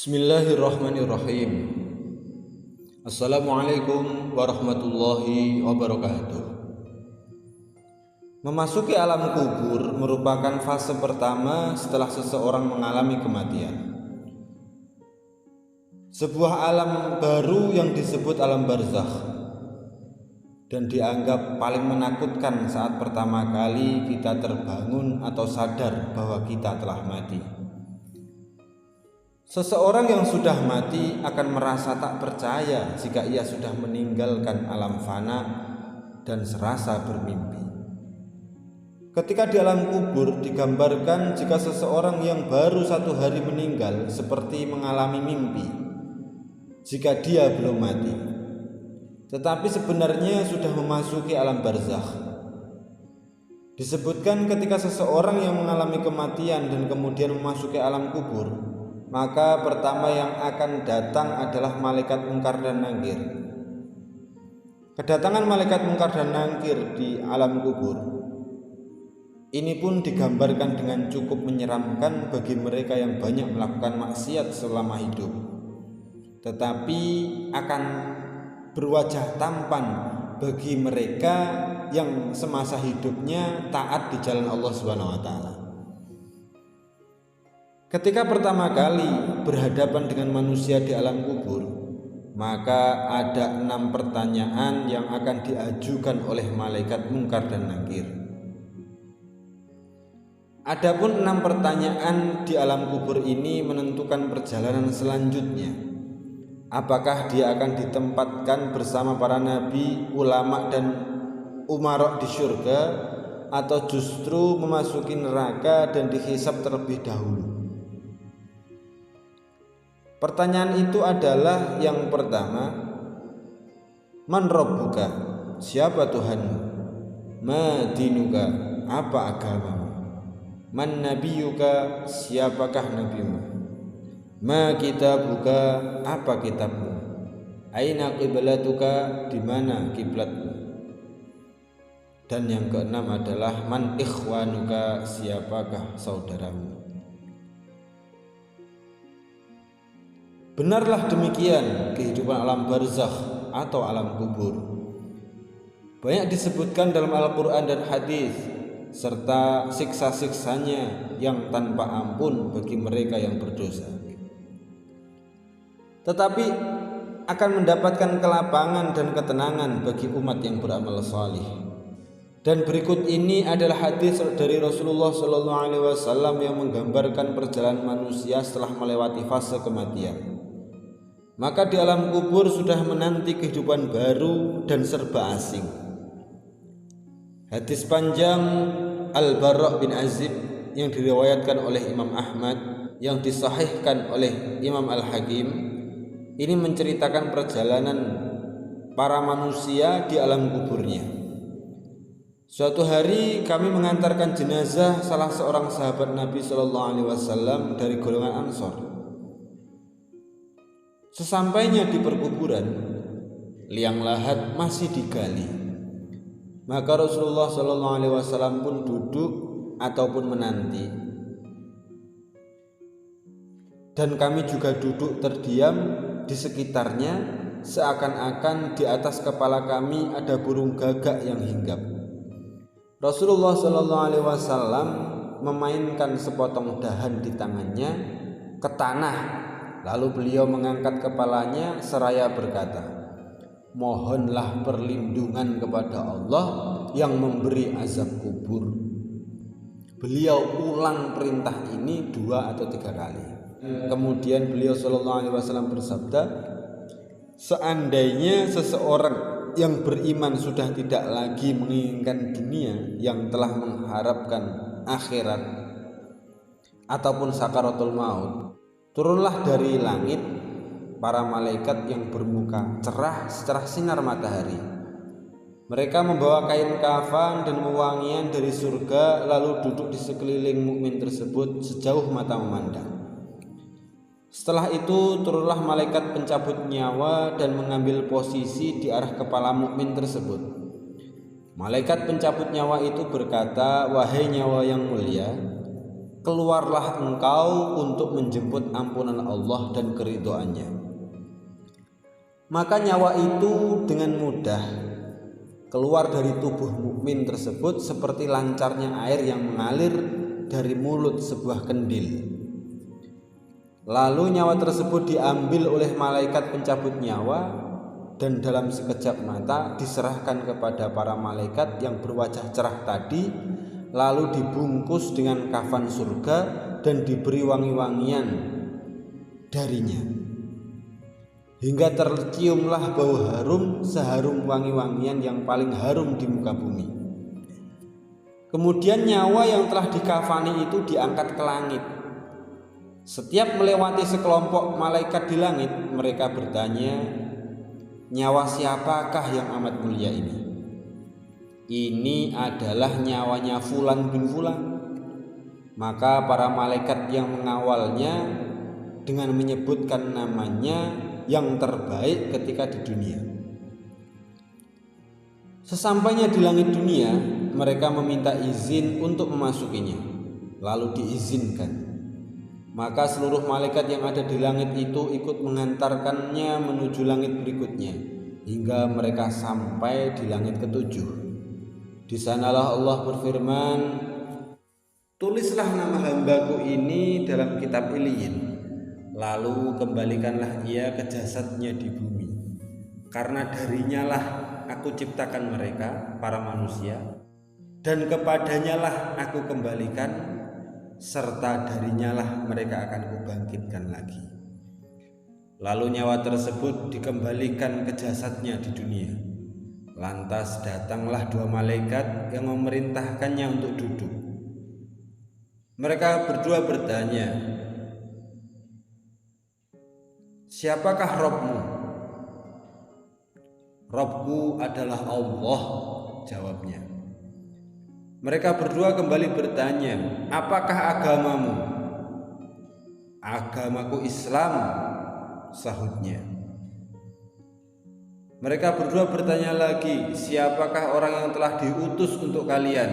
Bismillahirrahmanirrahim. Assalamualaikum warahmatullahi wabarakatuh. Memasuki alam kubur merupakan fase pertama setelah seseorang mengalami kematian. Sebuah alam baru yang disebut alam barzakh dan dianggap paling menakutkan saat pertama kali kita terbangun atau sadar bahwa kita telah mati. Seseorang yang sudah mati akan merasa tak percaya jika ia sudah meninggalkan alam fana dan serasa bermimpi. Ketika di alam kubur digambarkan jika seseorang yang baru 1 hari meninggal seperti mengalami mimpi jika dia belum mati, tetapi sebenarnya sudah memasuki alam barzakh. Disebutkan ketika seseorang yang mengalami kematian dan kemudian memasuki alam kubur, maka pertama yang akan datang adalah malaikat mungkar dan nakir. Kedatangan malaikat mungkar dan nakir di alam kubur ini pun digambarkan dengan cukup menyeramkan bagi mereka yang banyak melakukan maksiat selama hidup, tetapi akan berwajah tampan bagi mereka yang semasa hidupnya taat di jalan Allah SWT. Ketika pertama kali berhadapan dengan manusia di alam kubur, maka ada 6 pertanyaan yang akan diajukan oleh malaikat mungkar dan nakir. Adapun 6 pertanyaan di alam kubur ini menentukan perjalanan selanjutnya. Apakah dia akan ditempatkan bersama para nabi, ulama dan umarok di surga, atau justru memasuki neraka dan dihisab terlebih dahulu? Pertanyaan itu adalah yang pertama, man rabbuka, siapa Tuhanmu? Ma dinuka, apa agamamu? Man nabiyuka, siapakah nabimu? Ma kitabuka, apa kitabmu? Aina qiblatuka, di mana kiblatmu? Dan yang keenam adalah man ikhwanuka, siapakah saudaramu? Benarlah demikian kehidupan alam barzakh atau alam kubur. Banyak disebutkan dalam Al-Quran dan hadis, serta siksa-siksanya yang tanpa ampun bagi mereka yang berdosa. Tetapi akan mendapatkan kelapangan dan ketenangan bagi umat yang beramal salih. Dan berikut ini adalah hadis dari Rasulullah SAW yang menggambarkan perjalanan manusia setelah melewati fase kematian. Maka di alam kubur sudah menanti kehidupan baru dan serba asing. Hadis panjang Al-Bara' bin Azib yang diriwayatkan oleh Imam Ahmad, yang disahihkan oleh Imam Al-Hakim, ini menceritakan perjalanan para manusia di alam kuburnya. Suatu hari kami mengantarkan jenazah salah seorang sahabat Nabi SAW dari golongan Ansor. Sesampainya di perkuburan, liang lahat masih digali. Maka Rasulullah SAW pun duduk ataupun menanti, dan kami juga duduk terdiam di sekitarnya, seakan-akan di atas kepala kami ada burung gagak yang hinggap. Rasulullah SAW memainkan sepotong dahan di tangannya ke tanah. Lalu beliau mengangkat kepalanya seraya berkata, mohonlah perlindungan kepada Allah yang memberi azab kubur. Beliau ulang perintah ini 2 atau 3 kali. Kemudian beliau SAW bersabda, seandainya seseorang yang beriman sudah tidak lagi menginginkan dunia, yang telah mengharapkan akhirat ataupun sakaratul maut, turunlah dari langit para malaikat yang bermuka cerah secerah sinar matahari. Mereka membawa kain kafan dan wewangian dari surga, lalu duduk di sekeliling mukmin tersebut sejauh mata memandang. Setelah itu turunlah malaikat pencabut nyawa dan mengambil posisi di arah kepala mukmin tersebut. Malaikat pencabut nyawa itu berkata, wahai nyawa yang mulia, keluarlah engkau untuk menjemput ampunan Allah dan keridhoannya. Maka nyawa itu dengan mudah keluar dari tubuh mukmin tersebut seperti lancarnya air yang mengalir dari mulut sebuah kendil. Lalu nyawa tersebut diambil oleh malaikat pencabut nyawa dan dalam sekejap mata diserahkan kepada para malaikat yang berwajah cerah tadi, lalu dibungkus dengan kafan surga dan diberi wangi-wangian darinya, hingga terciumlah bau harum seharum wangi-wangian yang paling harum di muka bumi. Kemudian nyawa yang telah dikafani itu diangkat ke langit. Setiap melewati sekelompok malaikat di langit, mereka bertanya, nyawa siapakah yang amat mulia ini? Ini adalah nyawanya Fulan bin Fulan. Maka para malaikat yang mengawalnya dengan menyebutkan namanya yang terbaik ketika di dunia. Sesampainya di langit dunia, mereka meminta izin untuk memasukinya, lalu diizinkan. Maka seluruh malaikat yang ada di langit itu ikut mengantarkannya menuju langit berikutnya, hingga mereka sampai di langit ketujuh. Di sanalah Allah berfirman, tulislah nama hambaku ini dalam kitab Iliyin, lalu kembalikanlah ia ke jasadnya di bumi, karena darinya lah aku ciptakan mereka, para manusia, dan kepadanya lah aku kembalikan, serta darinya lah mereka akan kubangkitkan lagi. Lalu nyawa tersebut dikembalikan ke jasadnya di dunia. Lantas datanglah dua malaikat yang memerintahkannya untuk duduk. Mereka berdua bertanya, siapakah Rabbmu? Rabbku adalah Allah, jawabnya. Mereka berdua kembali bertanya, apakah agamamu? Agamaku Islam, sahutnya. Mereka berdua bertanya lagi, siapakah orang yang telah diutus untuk kalian?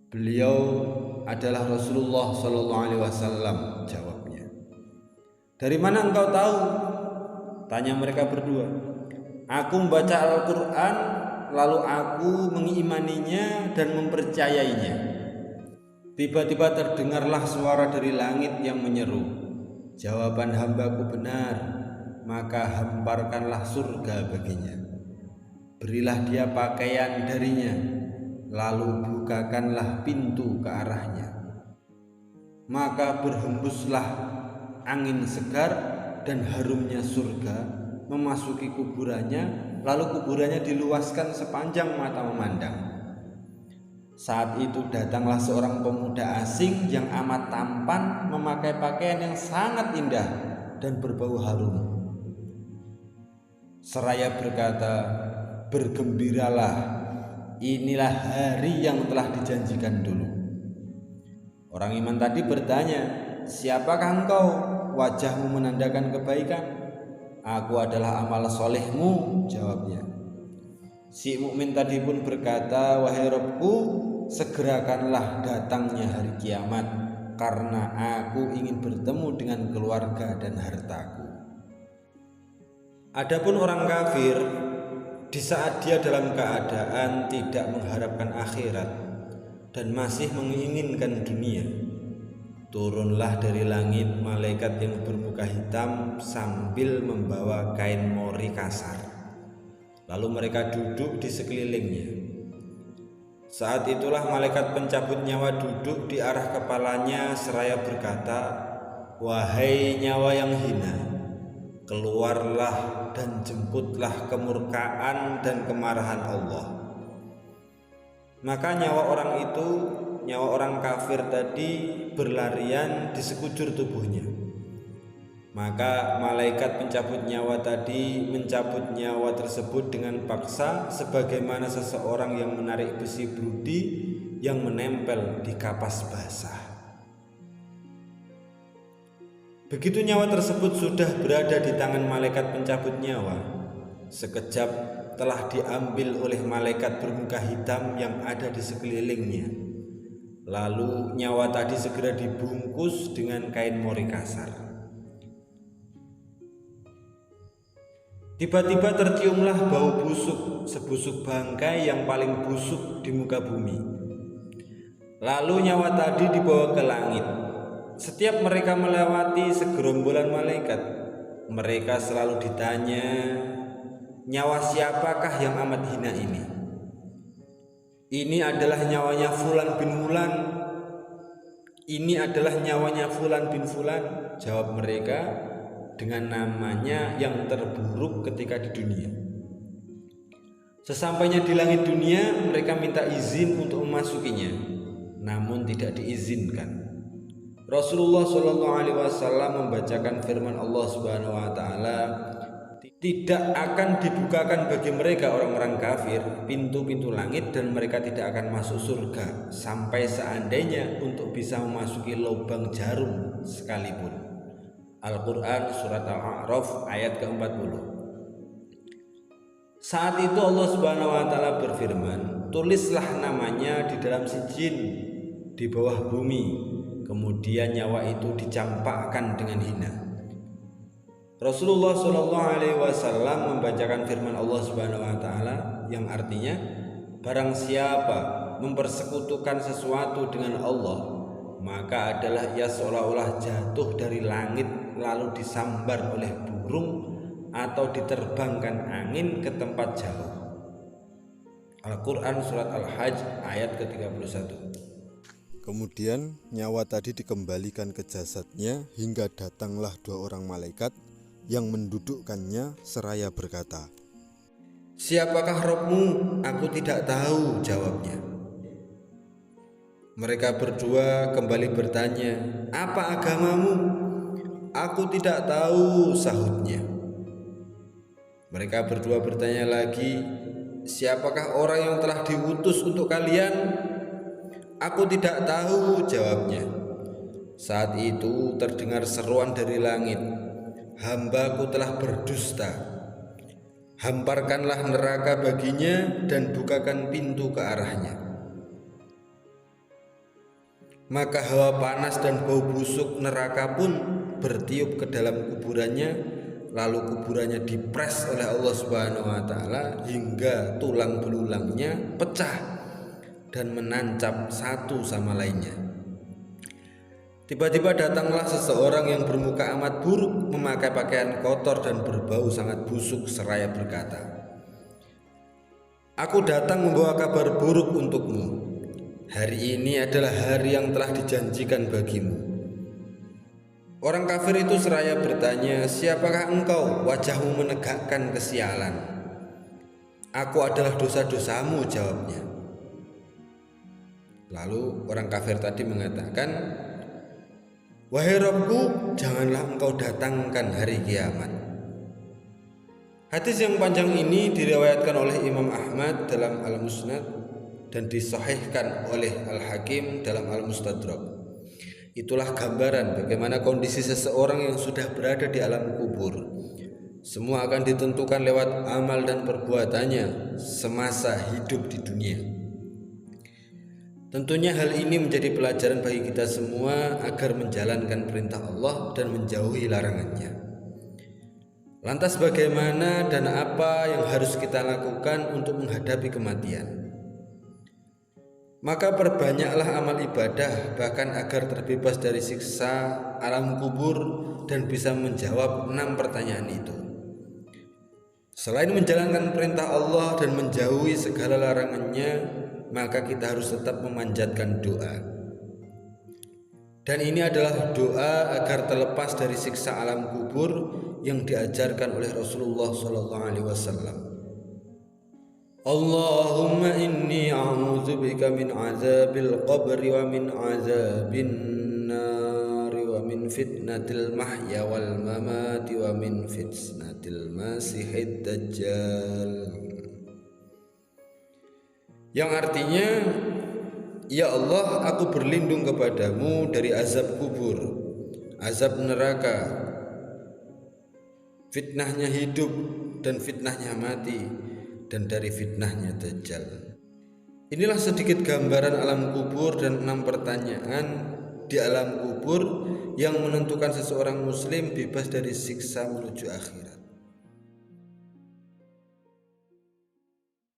Beliau adalah Rasulullah SAW, jawabnya. Dari mana engkau tahu? Tanya mereka berdua. Aku membaca Al-Quran, lalu aku mengimaninya dan mempercayainya. Tiba-tiba terdengarlah suara dari langit yang menyeru, jawaban hambaku benar, maka hamparkanlah surga baginya. Berilah dia pakaian darinya, lalu bukakanlah pintu ke arahnya. Maka berhembuslah angin segar dan harumnya surga memasuki kuburannya, lalu kuburannya diluaskan sepanjang mata memandang. Saat itu datanglah seorang pemuda asing yang amat tampan, memakai pakaian yang sangat indah dan berbau harum. Seraya berkata, bergembiralah, inilah hari yang telah dijanjikan dulu. Orang iman tadi bertanya, siapakah engkau? Wajahmu menandakan kebaikan. Aku adalah amal solehmu, jawabnya. Si mukmin tadi pun berkata, wahai Rabbku, segerakanlah datangnya hari kiamat, karena aku ingin bertemu dengan keluarga dan hartaku. Adapun orang kafir, di saat dia dalam keadaan tidak mengharapkan akhirat dan masih menginginkan dunia, turunlah dari langit malaikat yang bermuka hitam sambil membawa kain mori kasar. Lalu mereka duduk di sekelilingnya. Saat itulah malaikat pencabut nyawa duduk di arah kepalanya seraya berkata, wahai nyawa yang hina, keluarlah dan jemputlah kemurkaan dan kemarahan Allah. Maka nyawa orang kafir tadi berlarian di sekujur tubuhnya. Maka malaikat pencabut nyawa tadi mencabut nyawa tersebut dengan paksa, sebagaimana seseorang yang menarik besi brudi yang menempel di kapas basah. Begitu nyawa tersebut sudah berada di tangan malaikat pencabut nyawa, sekejap telah diambil oleh malaikat bermuka hitam yang ada di sekelilingnya. Lalu nyawa tadi segera dibungkus dengan kain mori kasar. Tiba-tiba terciumlah bau busuk, sebusuk bangkai yang paling busuk di muka bumi. Lalu nyawa tadi dibawa ke langit. Setiap mereka melewati segerombolan malaikat, mereka selalu ditanya, nyawa siapakah yang amat hina ini? Ini adalah nyawanya Fulan bin Fulan. Ini adalah nyawanya Fulan bin Fulan, jawab mereka dengan namanya yang terburuk ketika di dunia. Sesampainya di langit dunia, mereka minta izin untuk memasukinya, namun tidak diizinkan. Rasulullah SAW membacakan firman Allah Subhanahu wa taala, tidak akan dibukakan bagi mereka orang-orang kafir pintu-pintu langit dan mereka tidak akan masuk surga sampai seandainya untuk bisa memasuki lubang jarum sekalipun. Al-Quran Surat Al-A'raf ayat ke-40. Saat itu Allah Subhanahu wa taala berfirman, tulislah namanya di dalam sijin di bawah bumi. Kemudian nyawa itu dicampakkan dengan hina. Rasulullah SAW membacakan firman Allah Subhanahu wa taala yang artinya, barang siapa mempersekutukan sesuatu dengan Allah, maka adalah ia seolah-olah jatuh dari langit lalu disambar oleh burung atau diterbangkan angin ke tempat jauh. Al-Quran Surat Al-Hajj ayat ke-31. Kemudian nyawa tadi dikembalikan ke jasadnya hingga datanglah 2 orang malaikat yang mendudukkannya seraya berkata, siapakah Rabbmu? Aku tidak tahu, jawabnya. Mereka berdua kembali bertanya, apa agamamu? Aku tidak tahu, sahutnya. Mereka berdua bertanya lagi, siapakah orang yang telah diutus untuk kalian? Aku tidak tahu, jawabnya. Saat itu terdengar seruan dari langit, hambaku telah berdusta. Hamparkanlah neraka baginya dan bukakan pintu ke arahnya. Maka hawa panas dan bau busuk neraka pun bertiup ke dalam kuburannya, lalu kuburannya dipres oleh Allah Subhanahu wa taala hingga tulang belulangnya pecah dan menancap satu sama lainnya. Tiba-tiba datanglah seseorang yang bermuka amat buruk, memakai pakaian kotor dan berbau sangat busuk seraya berkata, aku datang membawa kabar buruk untukmu. Hari ini adalah hari yang telah dijanjikan bagimu. Orang kafir itu seraya bertanya, siapakah engkau? Wajahmu menegakkan kesialan. Aku adalah dosa-dosamu, jawabnya. Lalu orang kafir tadi mengatakan, wahai Rabbku, janganlah engkau datangkan hari kiamat. Hadis yang panjang ini diriwayatkan oleh Imam Ahmad dalam Al-Musnad dan disahihkan oleh Al-Hakim dalam Al-Mustadrak. Itulah gambaran bagaimana kondisi seseorang yang sudah berada di alam kubur. Semua akan ditentukan lewat amal dan perbuatannya semasa hidup di dunia. Tentunya hal ini menjadi pelajaran bagi kita semua agar menjalankan perintah Allah dan menjauhi larangannya. Lantas bagaimana dan apa yang harus kita lakukan untuk menghadapi kematian? Maka perbanyaklah amal ibadah bahkan agar terbebas dari siksa alam kubur dan bisa menjawab 6 pertanyaan itu. Selain menjalankan perintah Allah dan menjauhi segala larangannya, maka kita harus tetap memanjatkan doa. Dan ini adalah doa agar terlepas dari siksa alam kubur yang diajarkan oleh Rasulullah SAW. Allahumma inni a'udzubika min azabil qabri wa min azabin nari wa min fitnatil mahya wal mamati wa min fitnatil masihid dajjal. Yang artinya, ya Allah, aku berlindung kepadamu dari azab kubur, azab neraka, fitnahnya hidup dan fitnahnya mati, dan dari fitnahnya Dajjal. Inilah sedikit gambaran alam kubur dan 6 pertanyaan di alam kubur yang menentukan seseorang muslim bebas dari siksa menuju akhirat.